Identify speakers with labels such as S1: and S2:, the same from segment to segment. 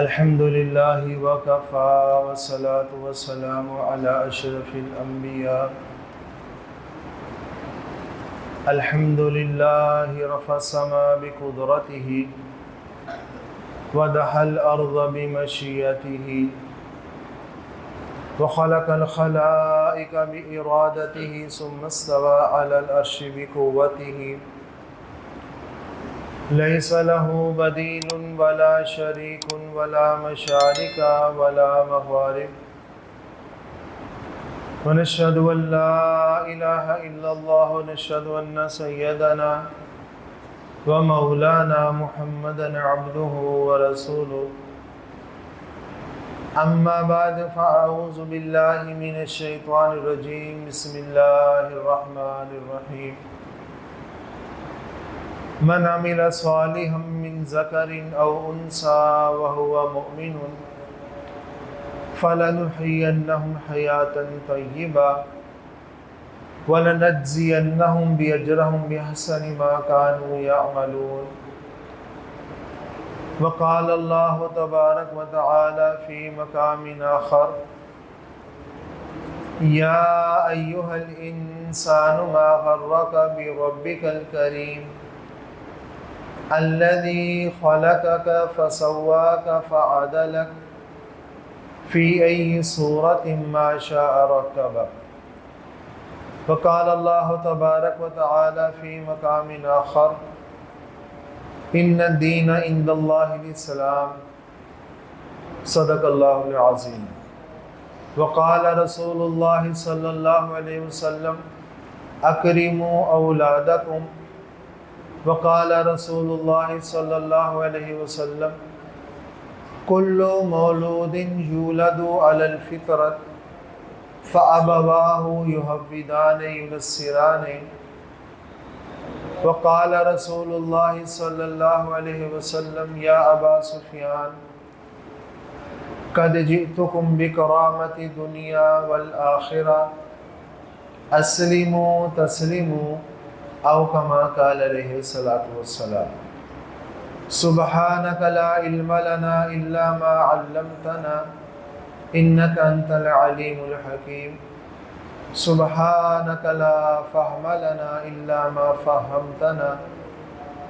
S1: الحمد لله وكفى والصلاة والسلام على أشرف الأنبياء. الحمد لله رفع السماء بقدرته ودحى الأرض بمشيئته وخلق الخلائق بإرادته ثم استوى على العرش بقوته ليس له بديل ولا شريك ولا مشارك ولا مغارب. ونشهد أن لا إله إلا الله ونشهد أن سيدنا ومولانا محمدا عبده ورسوله. أما بعد فأعوذ بالله من الشيطان الرجيم. بسم الله الرحمن الرحيم. من عمل صالحا من ذكر أو أنثى وهو مؤمن فلنحيينهم حياة طيبة ولنجزينهم بأجرهم بأحسن ما كانوا يعملون. وقال الله تبارك وتعالى في مقام آخر: يا أيها الإنسان ما غرك بربك الكريم الذي خلقك فسواك فعدلك في أي صورة ما شاء ركبك. وقال الله تبارك وتعالى في مقام آخر: إن الدين عند الله الإسلام. صدق الله العظيم. وقال رسول الله صلى الله عليه وسلم: أكرموا أولادكم. وقال رسول الله صلى الله عليه وسلم: كل مولود يولد على الفطرة فأبواه يهودان ينصران. وقال رسول الله صلى الله عليه وسلم: يا أبا سفيان قد جئتكم بكرامة الدنيا والآخرة أسلموا تسلموا، أو كما قال عليه الصلاة والسلام. سبحانك لا علم لنا إلا ما علمتنا إنك أنت العليم الحكيم. سبحانك لا فهم لنا إلا ما فهمتنا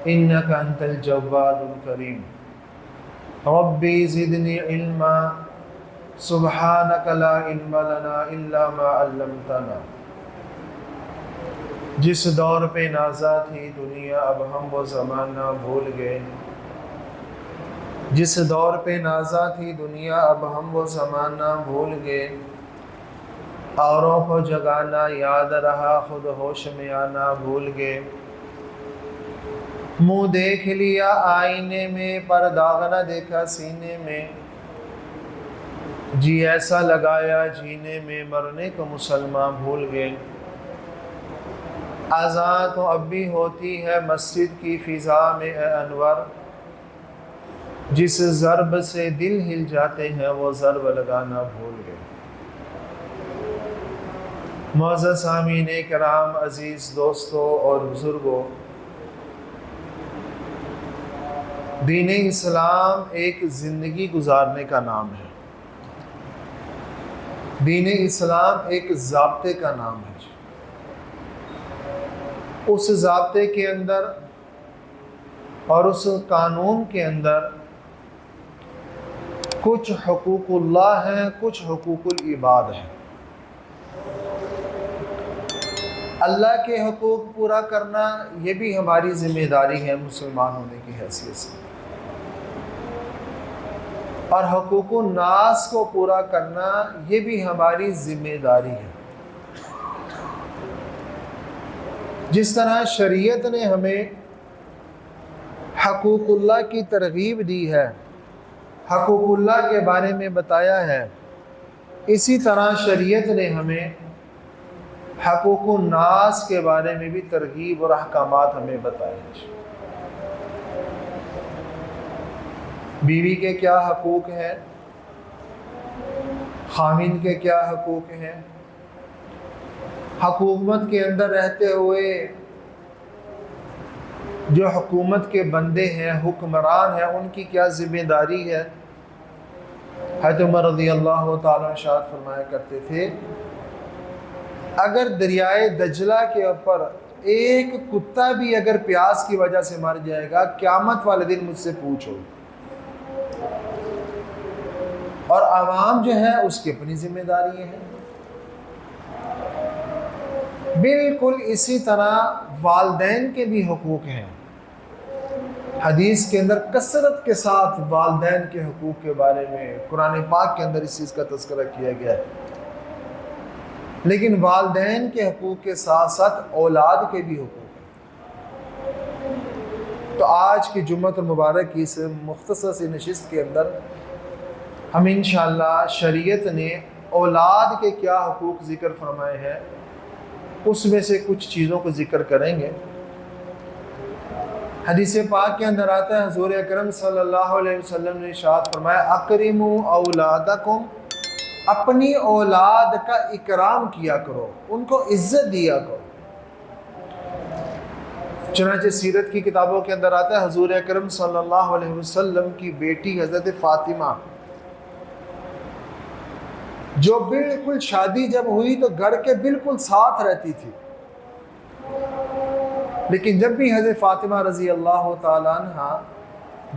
S1: إنك أنت الجواد الكريم. ربي زدني علما. سبحانك لا علم لنا إلا ما علمتنا. جس دور پہ نازا تھی دنیا اب ہم وہ زمانہ بھول گئے. جس دور پہ نازا تھی دنیا اب ہم وہ زمانہ بھول گئے. اوروں کو جگانا یاد رہا خود ہوش میں آنا بھول گئے. منہ دیکھ لیا آئینے میں پر داغ نہ دیکھا سینے میں. جی ایسا لگایا جینے میں مرنے کو مسلمان بھول گئے. اذان تو اب بھی ہوتی ہے مسجد کی فضا میں اے انور. جس ضرب سے دل ہل جاتے ہیں وہ ضرب لگانا بھول گئے. معزز سامعین کرام، عزیز دوستوں اور بزرگوں، دین اسلام ایک زندگی گزارنے کا نام ہے. دین اسلام ایک ضابطے کا نام ہے. اس ضابطے کے اندر اور اس قانون کے اندر کچھ حقوق اللہ ہیں، کچھ حقوق العباد ہیں. اللہ کے حقوق پورا کرنا یہ بھی ہماری ذمہ داری ہے مسلمان ہونے کی حیثیت سے، اور حقوق الناس کو پورا کرنا یہ بھی ہماری ذمہ داری ہے. جس طرح شریعت نے ہمیں حقوق اللہ کی ترغیب دی ہے، حقوق اللہ کے بارے میں بتایا ہے، اسی طرح شریعت نے ہمیں حقوق الناس کے بارے میں بھی ترغیب اور احکامات ہمیں بتائے ہیں. بیوی کے کیا حقوق ہیں، خاوند کے کیا حقوق ہیں، حکومت کے اندر رہتے ہوئے جو حکومت کے بندے ہیں، حکمران ہیں، ان کی کیا ذمہ داری ہے. حضرت عمر رضی اللہ تعالیٰ ارشاد فرمایا کرتے تھے اگر دریائے دجلہ کے اوپر ایک کتا بھی اگر پیاس کی وجہ سے مر جائے گا قیامت والے دن مجھ سے پوچھو، اور عوام جو ہے اس کی اپنی ذمہ داری ہے۔ بالکل اسی طرح والدین کے بھی حقوق ہیں۔ حدیث کے اندر کثرت کے ساتھ والدین کے حقوق کے بارے میں قرآن پاک کے اندر اس چیز کا تذکرہ کیا گیا ہے، لیکن والدین کے حقوق کے ساتھ ساتھ اولاد کے بھی حقوق ہیں۔ تو آج کی جمعۃ المبارک کی اس مختصر سی نشست کے اندر ہم انشاءاللہ شریعت نے اولاد کے کیا حقوق ذکر فرمائے ہیں اس میں سے کچھ چیزوں کو ذکر کریں گے۔ حدیث پاک کے اندر آتا ہے حضور اکرم صلی اللہ علیہ وسلم نے ارشاد فرمایا اکرموا اولادکم، اپنی اولاد کا اکرام کیا کرو، ان کو عزت دیا کرو۔ چنانچہ سیرت کی کتابوں کے اندر آتا ہے حضور اکرم صلی اللہ علیہ وسلم کی بیٹی حضرت فاطمہ جو بالکل شادی جب ہوئی تو گھر کے بالکل ساتھ رہتی تھی، لیکن جب بھی حضرت فاطمہ رضی اللہ تعالیٰ عنہ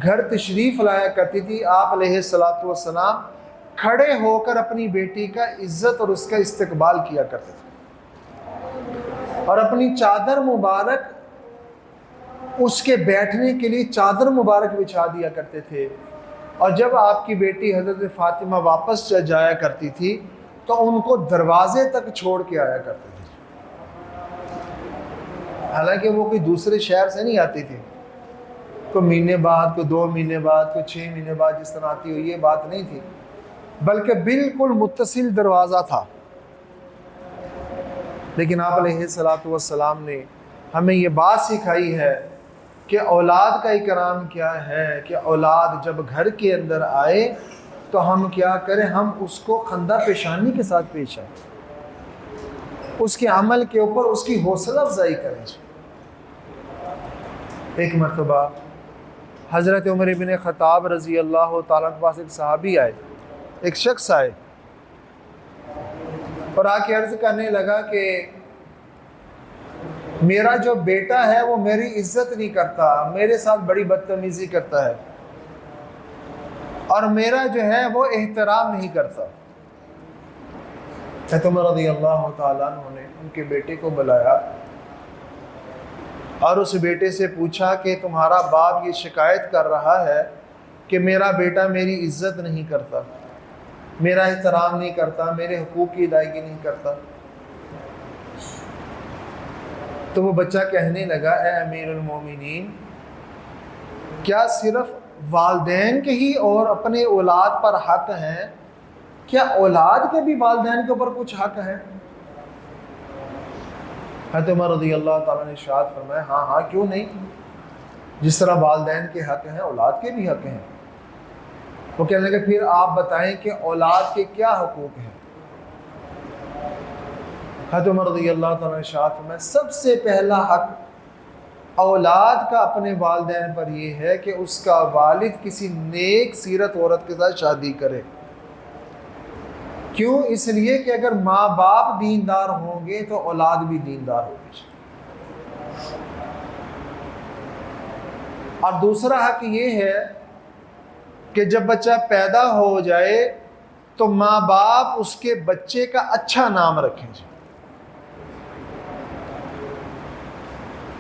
S1: گھر تشریف لایا کرتی تھی آپ علیہ الصلوۃ والسلام کھڑے ہو کر اپنی بیٹی کا عزت اور اس کا استقبال کیا کرتے تھے، اور اپنی چادر مبارک اس کے بیٹھنے کے لیے چادر مبارک بچھا دیا کرتے تھے، اور جب آپ کی بیٹی حضرت فاطمہ واپس جایا کرتی تھی تو ان کو دروازے تک چھوڑ کے آیا کرتے تھے، حالانکہ وہ کوئی دوسرے شہر سے نہیں آتی تھی، کوئی مہینے بعد، کوئی 2 مہینے بعد، کوئی 6 مہینے بعد جس طرح آتی ہو، یہ بات نہیں تھی، بلکہ بالکل متصل دروازہ تھا۔ لیکن آپ علیہ الصلوۃ والسلام نے ہمیں یہ بات سکھائی ہے کہ اولاد کا اکرام کیا ہے، کہ اولاد جب گھر کے اندر آئے تو ہم کیا کریں، ہم اس کو خندہ پیشانی کے ساتھ پیش آئیں، اس کے عمل کے اوپر اس کی حوصلہ افزائی کریں۔ ایک مرتبہ حضرت عمر بن خطاب رضی اللہ تعالیٰ کے پاس ایک صحابی آئے، ایک شخص آئے اور آ کے عرض کرنے لگا کہ میرا جو بیٹا ہے وہ میری عزت نہیں کرتا، میرے ساتھ بڑی بدتمیزی کرتا ہے، اور میرا جو ہے وہ احترام نہیں کرتا۔ حضرت عمر رضی اللہ تعالیٰ عنہ نے ان کے بیٹے کو بلایا اور اس بیٹے سے پوچھا کہ تمہارا باپ یہ شکایت کر رہا ہے کہ میرا بیٹا میری عزت نہیں کرتا، میرا احترام نہیں کرتا، میرے حقوق کی ادائیگی نہیں کرتا۔ تو وہ بچہ کہنے لگا اے امیر المومنین، کیا صرف والدین کے ہی اور اپنے اولاد پر حق ہیں، کیا اولاد کے بھی والدین کے اوپر کچھ حق ہے؟ حضرت عمر رضی اللہ تعالیٰ نے ارشاد فرمایا ہاں کیوں نہیں، جس طرح والدین کے حق ہیں اولاد کے بھی حق ہیں۔ وہ کہنے لگے پھر آپ بتائیں کہ اولاد کے کیا حقوق ہیں؟ حضرت عمر رضی اللہ تعالیٰ نے ارشاد فرمایا سب سے پہلا حق اولاد کا اپنے والدین پر یہ ہے کہ اس کا والد کسی نیک سیرت عورت کے ساتھ شادی کرے۔ کیوں؟ اس لیے کہ اگر ماں باپ دیندار ہوں گے تو اولاد بھی دیندار ہوگی۔ اور دوسرا حق یہ ہے کہ جب بچہ پیدا ہو جائے تو ماں باپ اس کے بچے کا اچھا نام رکھیں۔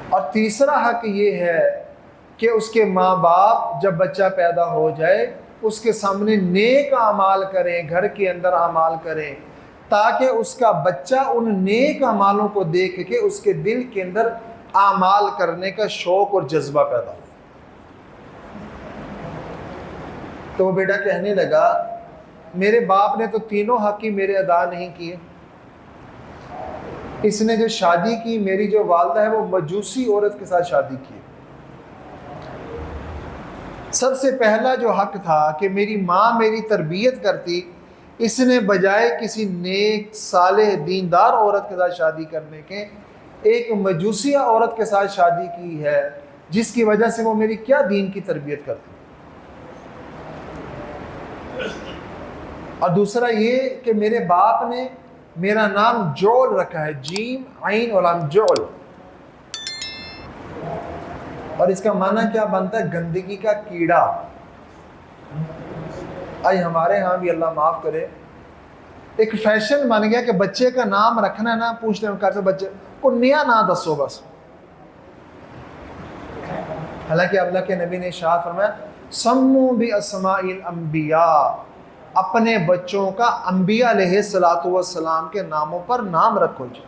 S1: اور تیسرا حق یہ ہے کہ اس کے ماں باپ جب بچہ پیدا ہو جائے اس کے سامنے نیک اعمال کریں، گھر کے اندر اعمال کریں، تاکہ اس کا بچہ ان نیک اعمالوں کو دیکھ کے اس کے دل کے اندر اعمال کرنے کا شوق اور جذبہ پیدا ہو۔ تو وہ بیٹا کہنے لگا میرے باپ نے تو تینوں حق ہی میرے ادا نہیں کیے، اس نے جو شادی کی میری جو والدہ ہے وہ مجوسی عورت کے ساتھ شادی کی۔ سب سے پہلا جو حق تھا کہ میری ماں میری تربیت کرتی، اس نے بجائے کسی نیک صالح دیندار عورت کے ساتھ شادی کرنے کے ایک مجوسیہ عورت کے ساتھ شادی کی ہے، جس کی وجہ سے وہ میری کیا دین کی تربیت کرتی۔ اور دوسرا یہ کہ میرے باپ نے میرا نام جول رکھا ہے، جیم عین اور لام جول، اور اس کا معنی کیا بنتا ہے؟ گندگی کا کیڑا۔ آئی ہمارے ہاں بھی اللہ معاف کرے ایک فیشن بن گیا کہ بچے کا نام رکھنا نہ پوچھتے ہیں کیسے بچے کو نیا نہ دسو بس۔ حالانکہ اللہ کے نبی نے ارشاد فرمایا سمو باسماء الانبیاء، اپنے بچوں کا انبیاء علیہ الصلوۃ والسلام کے ناموں پر نام رکھو جی۔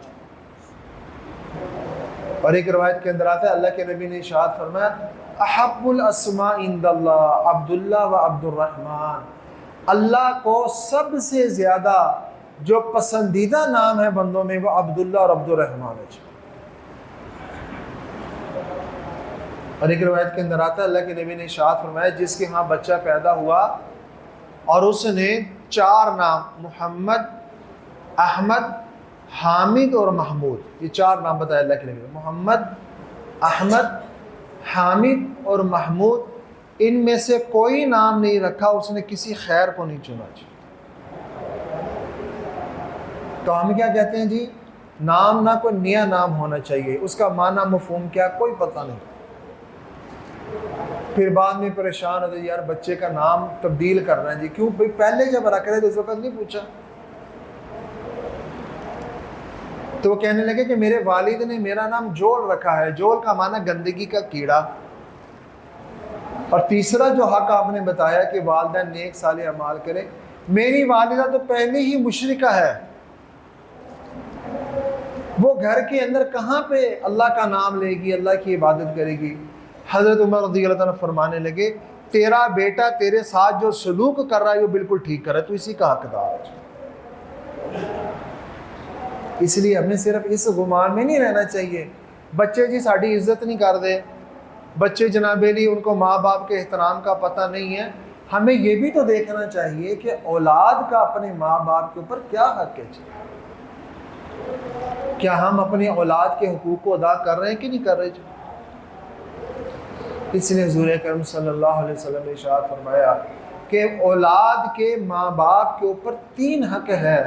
S1: اور ایک روایت کے اندر آتا ہے اللہ کے نبی نے ارشاد فرمایا احب الاسماء عند اللہ عبداللہ و عبد الرحمن، اللہ کو سب سے زیادہ جو پسندیدہ نام ہے بندوں میں وہ عبداللہ اور عبد الرحمن ہے۔ اور ایک روایت کے اندر آتا ہے اللہ کے نبی نے ارشاد فرمایا جس کے ہاں بچہ پیدا ہوا اور اس نے 4 نام محمد، احمد، حامد اور محمود، یہ 4 نام بتایا اللہ کے نبی نے، محمد، احمد، حامد اور محمود، ان میں سے کوئی نام نہیں رکھا اس نے کسی خیر کو نہیں چنا جی۔ تو ہم کیا کہتے ہیں جی؟ نام نہ کوئی نیا نام ہونا چاہیے، اس کا معنی مفہوم کیا کوئی پتہ نہیں، پھر بعد میں پریشان ہوتے یار بچے کا نام تبدیل کرنا ہے جی، کیوں بھائی پہلے جب رکھ رہے تھے اس وقت نہیں پوچھا؟ تو وہ کہنے لگے کہ میرے والد نے میرا نام جول رکھا ہے، جول کا معنی گندگی کا کیڑا۔ اور تیسرا جو حق آپ نے بتایا کہ والدین نیک صالح اعمال کریں، میری والدہ تو پہلے ہی مشرکہ ہے، وہ گھر کے اندر کہاں پہ اللہ کا نام لے گی، اللہ کی عبادت کرے گی۔ حضرت عمر رضی اللہ عنہ فرمانے لگے تیرا بیٹا تیرے ساتھ جو سلوک کر رہا ہے وہ بالکل ٹھیک کر رہا ہے، تو اسی کا حقدار ہے۔ اس لیے ہمیں صرف اس گمان میں نہیں رہنا چاہیے بچے جی ساڑی عزت نہیں کر دے، بچے جناب علی ان کو ماں باپ کے احترام کا پتہ نہیں ہے۔ ہمیں یہ بھی تو دیکھنا چاہیے کہ اولاد کا اپنے ماں باپ کے اوپر کیا حق ہے، کیا ہم اپنی اولاد کے حقوق کو ادا کر رہے ہیں کہ نہیں کر رہے جی؟ اس لیے حضور اکرم صلی اللہ علیہ وسلم نے ارشاد فرمایا کہ اولاد کے ماں باپ کے اوپر 3 حق ہے۔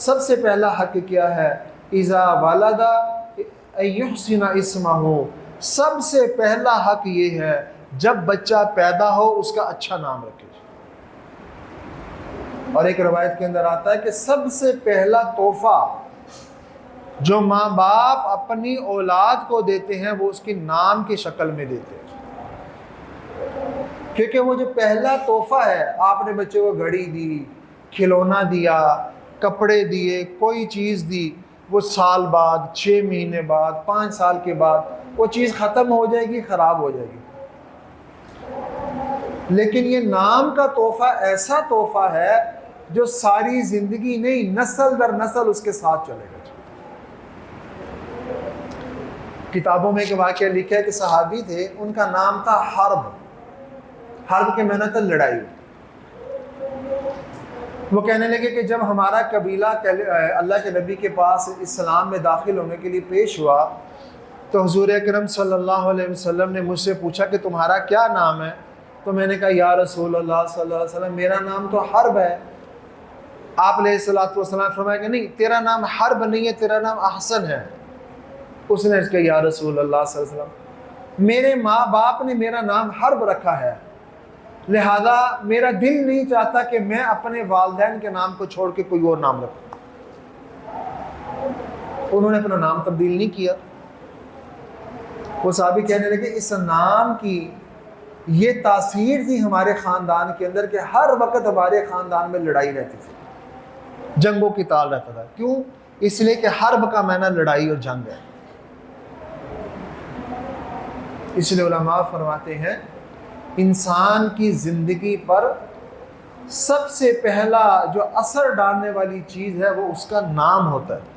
S1: سب سے پہلا حق کیا ہے؟ اذا ولد ان یحسن اسمہ، سب سے پہلا حق یہ ہے جب بچہ پیدا ہو اس کا اچھا نام رکھے۔ اور ایک روایت کے اندر آتا ہے کہ سب سے پہلا تحفہ جو ماں باپ اپنی اولاد کو دیتے ہیں وہ اس کے نام کی شکل میں دیتے ہیں، کیونکہ وہ جو پہلا تحفہ ہے، آپ نے بچے کو گھڑی دی، کھلونا دیا، کپڑے دیے، کوئی چیز دی، وہ سال بعد، 6 مہینے بعد، 5 سال کے بعد وہ چیز ختم ہو جائے گی، خراب ہو جائے گی۔ لیکن یہ نام کا تحفہ ایسا تحفہ ہے جو ساری زندگی نہیں، نسل در نسل اس کے ساتھ چلے گا۔ کتابوں میں ایک واقعہ لکھا ہے کہ صحابی تھے، ان کا نام تھا حرب، حرب کے معنی تھا لڑائی۔ وہ کہنے لگے کہ جب ہمارا قبیلہ اللہ کے نبی کے پاس اسلام میں داخل ہونے کے لیے پیش ہوا تو حضور اکرم صلی اللہ علیہ وسلم نے مجھ سے پوچھا کہ تمہارا کیا نام ہے؟ تو میں نے کہا یا رسول اللہ صلی اللہ علیہ وسلم میرا نام تو حرب ہے۔ آپ علیہ الصلوۃ والسلام فرمایا کہ نہیں، تیرا نام حرب نہیں ہے، تیرا نام احسن ہے۔ اس نے اس کہا یا رسول اللہ صلی اللہ علیہ وسلم میرے ماں باپ نے میرا نام حرب رکھا ہے، لہذا میرا دل نہیں چاہتا کہ میں اپنے والدین کے نام کو چھوڑ کے کوئی اور نام رکھوں۔ انہوں نے اپنا نام تبدیل نہیں کیا۔ وہ صحابی کہنے لگے اس نام کی یہ تاثیر تھی ہمارے خاندان کے اندر کہ ہر وقت ہمارے خاندان میں لڑائی رہتی تھی، جنگ و قتال رہتا تھا۔ کیوں؟ اس لیے کہ حرب کا معنی لڑائی اور جنگ ہے۔ اس لیے علماء فرماتے ہیں انسان کی زندگی پر سب سے پہلا جو اثر ڈالنے والی چیز ہے وہ اس کا نام ہوتا ہے۔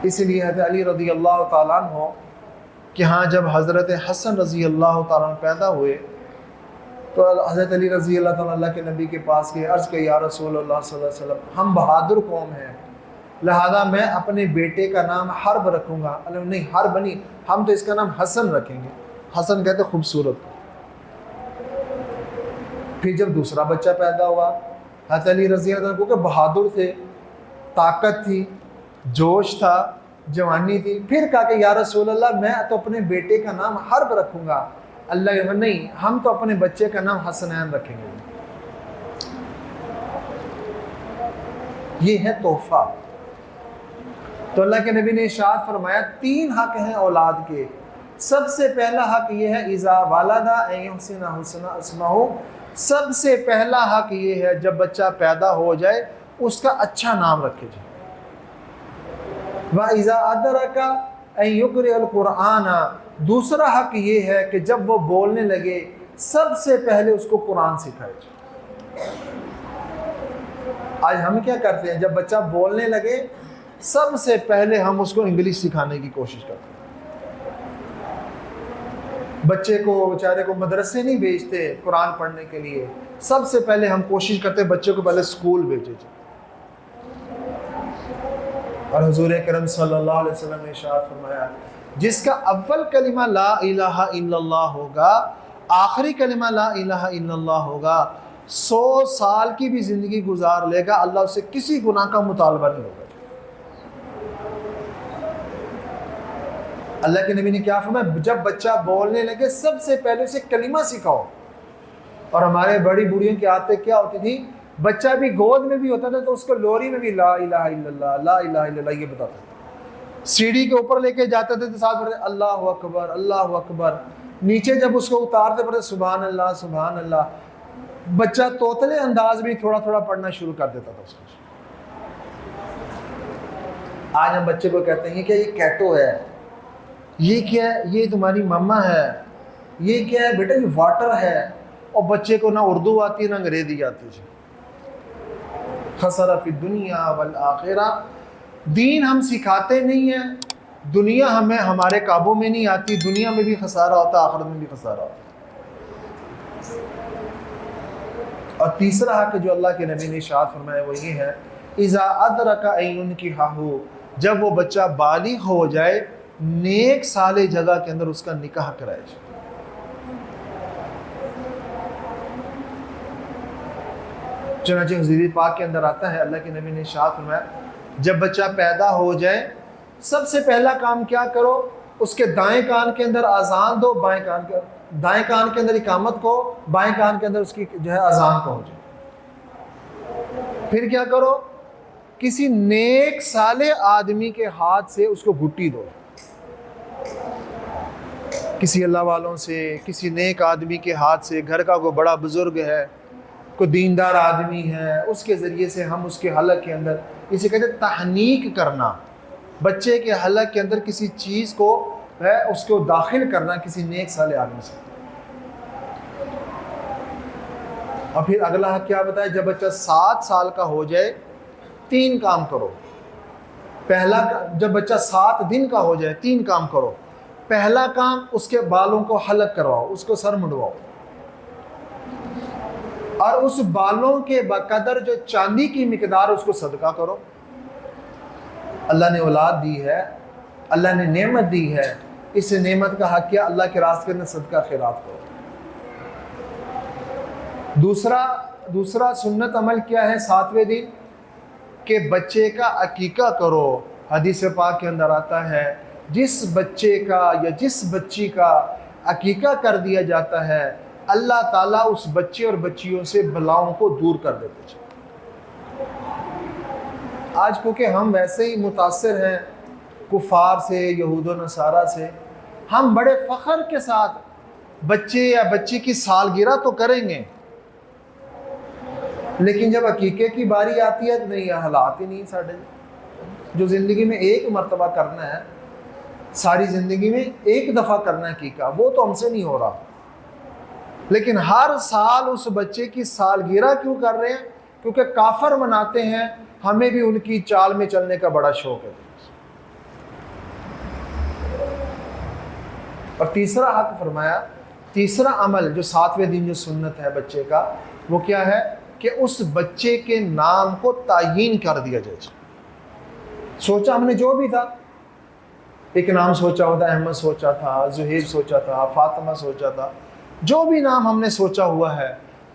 S1: اس لیے حضرت علی رضی اللہ تعالیٰ عنہ کہ ہاں جب حضرت حسن رضی اللہ تعالیٰ عنہ پیدا ہوئے تو حضرت علی رضی اللہ تعالیٰ اللہ کے نبی کے پاس گئے، عرض کہ یا رسول اللہ صلی اللہ علیہ وسلم ہم بہادر قوم ہیں، لہذا میں اپنے بیٹے کا نام حرب رکھوں گا۔ اللہ نہیں، حرب نہیں، ہم تو اس کا نام حسن رکھیں گے۔ حسن کہتے خوبصورت۔ پھر جب دوسرا بچہ پیدا ہوا، حضرت علی رضی اللہ عنہ کو کہ بہادر تھے، طاقت تھی، جوش تھا، جوانی تھی، پھر کہا کہ یا رسول اللہ میں تو اپنے بیٹے کا نام حرب رکھوں گا۔ اللہ کے نہیں، ہم تو اپنے بچے کا نام حسنین رکھیں گے۔ یہ ہے تحفہ۔ تو اللہ کے نبی نے ارشاد فرمایا 3 حق ہیں اولاد کے۔ سب سے پہلا حق یہ ہے اذا والدہ ان یحسن حسن اسمہ، سب سے پہلا حق یہ ہے جب بچہ پیدا ہو جائے اس کا اچھا نام رکھے جائے۔ وَإِذَا أَدْرَكَ أَن يُقْرِئَ الْقُرْآنَ، دوسرا حق یہ ہے کہ جب وہ بولنے لگے سب سے پہلے اس کو قرآن سکھائے جائے۔ آج ہم کیا کرتے ہیں، جب بچہ بولنے لگے سب سے پہلے ہم اس کو انگلش سکھانے کی کوشش کرتے ہیں۔ بچے کو بیچارے کو مدرسے نہیں بھیجتے قرآن پڑھنے کے لیے، سب سے پہلے ہم کوشش کرتے ہیں بچے کو پہلے اسکول بھیجے جائے۔ اور حضور اکرم صلی اللہ علیہ وسلم نے ارشاد فرمایا جس کا اول کلمہ لا الہ الا اللہ ہوگا، آخری کلمہ لا الہ الا اللہ ہوگا، 100 سال کی بھی زندگی گزار لے گا، اللہ اسے کسی گناہ کا مطالبہ نہیں ہوگا۔ اللہ کے نبی نے کیا فرمایا، جب بچہ بولنے لگے سب سے پہلے اسے کلمہ سکھاؤ۔ اور ہمارے بڑی بوڑھیوں کی عادتیں کیا ہوتی تھی، بچہ بھی گود میں بھی ہوتا تھا تو اس کو لوری میں بھی لا الہ الا اللہ لا الہ الا اللہ یہ بتاتا تھا، سیڑھی کے اوپر لے کے جاتے تھے تو ساتھ پڑھتے اللہ اکبر اللہ اکبر، نیچے جب اس کو اتارتے پڑھتے سبحان اللہ سبحان اللہ۔ بچہ توتلے انداز میں تھوڑا تھوڑا پڑھنا شروع کر دیتا تھا اس کو۔ آج ہم بچے کو کہتے ہیں کہ یہ کیٹو ہے، یہ کیا ہے، یہ تمہاری مما ہے، یہ کیا ہے بیٹا، یہ واٹر ہے، اور بچے کو نہ اردو آتی ہے نہ انگریزی آتی ہے۔ خسر فی الدنیا والآخرہ، دین ہم سکھاتے نہیں ہیں، دنیا ہمیں ہمارے قابو میں نہیں آتی، دنیا میں بھی خسارہ ہوتا ہے آخرت میں بھی خسارہ ہوتا ہے۔ اور تیسرا حق جو اللہ کے نبی نے ارشاد فرمایا وہ یہ ہے اذا ادرک ان ینکحہ، جب وہ بچہ بالغ ہو جائے نیک صالح جگہ کے اندر اس کا نکاح کرائے جائے۔ چنانچہ حدیث پاک کے اندر آتا ہے اللہ کے نبی نے ارشاد فرمایا جب بچہ پیدا ہو جائے سب سے پہلا کام کیا کرو، اس کے دائیں کان کے اندر اذان دو، دائیں کان کے اندر اقامت کو، بائیں کان کے اندر اس کی جو ہے اذان کو ہو جائے۔ پھر کیا کرو، کسی نیک صالح آدمی کے ہاتھ سے اس کو گھٹی دو، کسی اللہ والوں سے، کسی نیک آدمی کے ہاتھ سے، گھر کا کوئی بڑا بزرگ ہے، کوئی دیندار آدمی ہے، اس کے ذریعے سے ہم اس کے حلق کے اندر، اسے کہتے ہیں تحنیک کرنا، بچے کے حلق کے اندر کسی چیز کو ہے اس کو داخل کرنا کسی نیک صالح آدمی سے۔ اور پھر اگلا حق کیا بتایا، جب بچہ 7 سال کا ہو جائے 3 کام کرو۔ پہلا، جب بچہ 7 دن کا ہو جائے 3 کام کرو۔ پہلا کام، اس کے بالوں کو حلق کرواؤ، اس کو سر منڈواؤ، اور اس بالوں کے بقدر جو چاندی کی مقدار اس کو صدقہ کرو۔ اللہ نے اولاد دی ہے، اللہ نے نعمت دی ہے، اس نعمت کا حق کیا، اللہ کے راستے میں صدقہ خیرات کرو۔ دوسرا سنت عمل کیا ہے 7ویں دن، کہ بچے کا عقیقہ کرو۔ حدیث پاک کے اندر آتا ہے جس بچے کا یا جس بچی کا عقیقہ کر دیا جاتا ہے اللہ تعالیٰ اس بچے اور بچیوں سے بلاؤں کو دور کر دیتے ہیں۔ آج کیونکہ ہم ویسے ہی متاثر ہیں کفار سے، یہود و نصارہ سے، ہم بڑے فخر کے ساتھ بچے یا بچی کی سالگرہ تو کریں گے، لیکن جب عقیقے کی باری آتی ہے تو نہیں، حالات ہی نہیں ساڑھے جو زندگی میں ایک مرتبہ کرنا ہے، ساری زندگی میں ایک دفعہ کرنا ہے عقیقہ، وہ تو ہم سے نہیں ہو رہا، لیکن ہر سال اس بچے کی سالگرہ کیوں کر رہے ہیں؟ کیونکہ کافر مناتے ہیں، ہمیں بھی ان کی چال میں چلنے کا بڑا شوق ہے۔ اور تیسرا حق فرمایا، تیسرا عمل جو 7ویں دن جو سنت ہے بچے کا، وہ کیا ہے کہ اس بچے کے نام کو تعیین کر دیا جائے۔ سوچا ہم نے جو بھی تھا، ایک نام سوچا ہوتا، احمد سوچا تھا، زہیب سوچا تھا، فاطمہ سوچا تھا، جو بھی نام ہم نے سوچا ہوا ہے،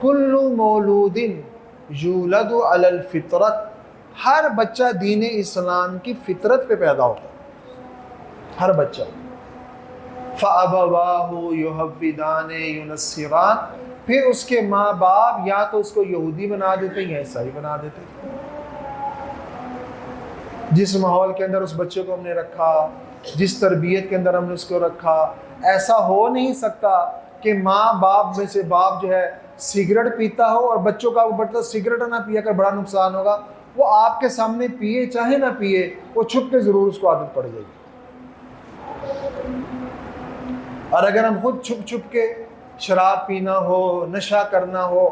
S1: کل مولود یولد علی الفطرت، ہر بچہ دین اسلام کی فطرت پہ پیدا ہوتا ہے، ہر بچہ۔ فَأَبَوَاهُ يُحَوِّدَانِ يُنَصِّرَانِ، پھر اس کے ماں باپ یا تو اس کو یہودی بنا دیتے یا عیسائی بنا دیتے۔ جس ماحول کے اندر اس بچے کو ہم نے رکھا، جس تربیت کے اندر ہم نے اس کو رکھا، ایسا ہو نہیں سکتا کہ ماں باپ میں سے باپ جو ہے سگریٹ پیتا ہو اور بچوں کا وہ بچہ سگریٹ نہ پیا کر بڑا نقصان ہوگا، وہ آپ کے سامنے پیے چاہے نہ پیے، وہ چھپ کے ضرور اس کو عادت پڑ جائے گی۔ اور اگر ہم خود چھپ چھپ کے شراب پینا ہو، نشہ کرنا ہو،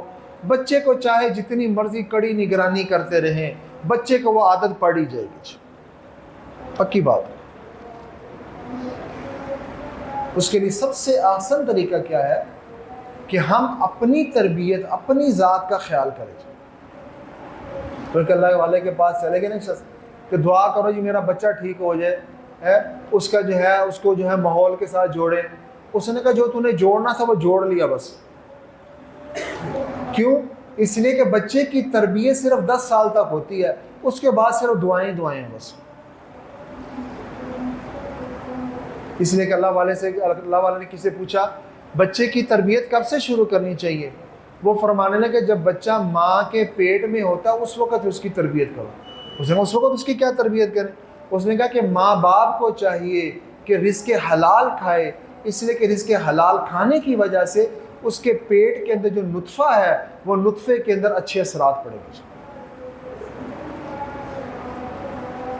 S1: بچے کو چاہے جتنی مرضی کڑی نگرانی کرتے رہیں، بچے کو وہ عادت پڑ ہی جائے گی، پکی بات۔ اس کے لیے سب سے آسان طریقہ کیا ہے کہ ہم اپنی تربیت، اپنی ذات کا خیال کریں۔ کیونکہ اللہ والے کے پاس چلے گئے نا شخص کہ دعا کرو جی میرا بچہ ٹھیک ہو جائے، اس کا جو ہے اس کو جو ہے ماحول کے ساتھ جوڑے۔ اس نے کہا جو تو نے جوڑنا تھا وہ جوڑ لیا بس۔ کیوں؟ اس لیے کہ بچے کی تربیت صرف 10 سال تک ہوتی ہے، اس کے بعد صرف دعائیں دعائیں ہیں بس۔ اس لیے کہ اللہ والے نے کسی سے پوچھا بچے کی تربیت کب سے شروع کرنی چاہیے؟ وہ فرمانے لگے جب بچہ ماں کے پیٹ میں ہوتا اس وقت اس کی تربیت کرو۔ اس نے کہا اس وقت اس کی کیا تربیت کریں؟ اس نے کہا کہ ماں باپ کو چاہیے کہ رزق حلال کھائے، اس لیے کہ رزق حلال کھانے کی وجہ سے اس کے پیٹ کے اندر جو نطفہ ہے وہ نطفے کے اندر اچھے اثرات پڑیں گے۔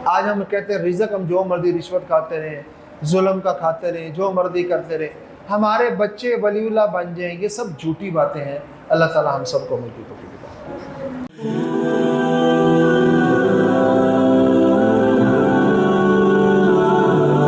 S1: آج ہم کہتے ہیں رزق ہم جو مرضی رشوت کھاتے رہیں، ظلم کا کھاتے رہیں، جو مرضی کرتے رہیں، ہمارے بچے ولی اللہ بن جائیں، یہ سب جھوٹی باتیں ہیں۔ اللہ تعالی ہم سب کو مل کی توفیق دے۔